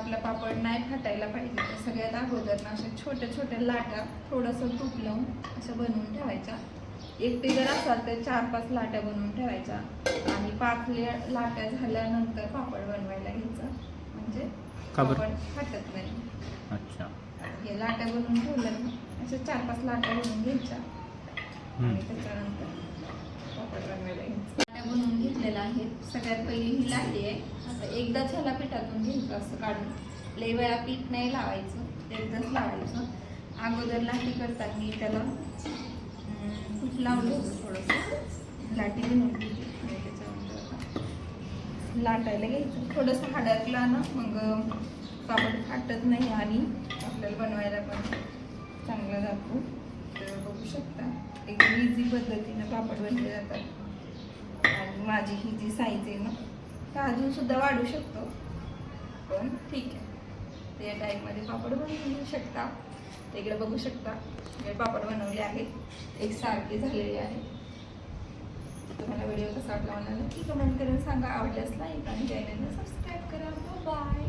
आपला पापड नाही फाटायला पाहिजे तर सगळ्यात अगोदर ना अशा छोट्या छोट्या लाटा थोडंसं तूप लावून असं बनवून ठेवायच्या. एकटे जर असाल तर 4-5 लाट्या बनवून ठेवायच्या आणि 5 लाट्या झाल्यानंतर पापड बनवायला घ्यायचा, म्हणजे पापड फाटत नाही. अच्छा, हे लाट्या बनवून ठेवल्या ना अशा 4-5 लाट्या बनवून घ्यायच्या आणि त्याच्यानंतर पापड बनवायला घ्यायचं. लाट्या बनवून घेतलेल्या आहेत. सगळ्यात पहिली ही लाटी आहे. आता एकदाच ह्याला पिठातून घ्यायचं असं काढून, लई वेळा पीठ नाही लावायचं, एकदाच लावायचं. अगोदर लाटी करताना त्याला तूप लावलं होतं थोडंसं, लाटी बनवून घ्यायची आणि त्याच्यानंतर लाटायला घ्यायचं. थोडंसं हडकलं ना मग पापड फाटत नाही आणि आपल्याला बनवायला पण चांगला जातो. तर बघू शकता एकदम इझी पद्धतीनं पापड बनले जातात. आणि माझी ही जी साईज आहे ना तर अजूनसुद्धा वाढू शकतो, पण ठीक आहे. तर या टाईपमध्ये पापड बनवून घेऊ शकता. इकडे बघू शकता हे पापड बनवले आहेत, एकसारखे झालेले आहेत. तुम्हाला व्हिडिओ कसा वाटला मला नक्की कमेंट करून सांगा. आवडल्यास लाईक आणि चॅनलला सबस्क्राईब करा. बाय.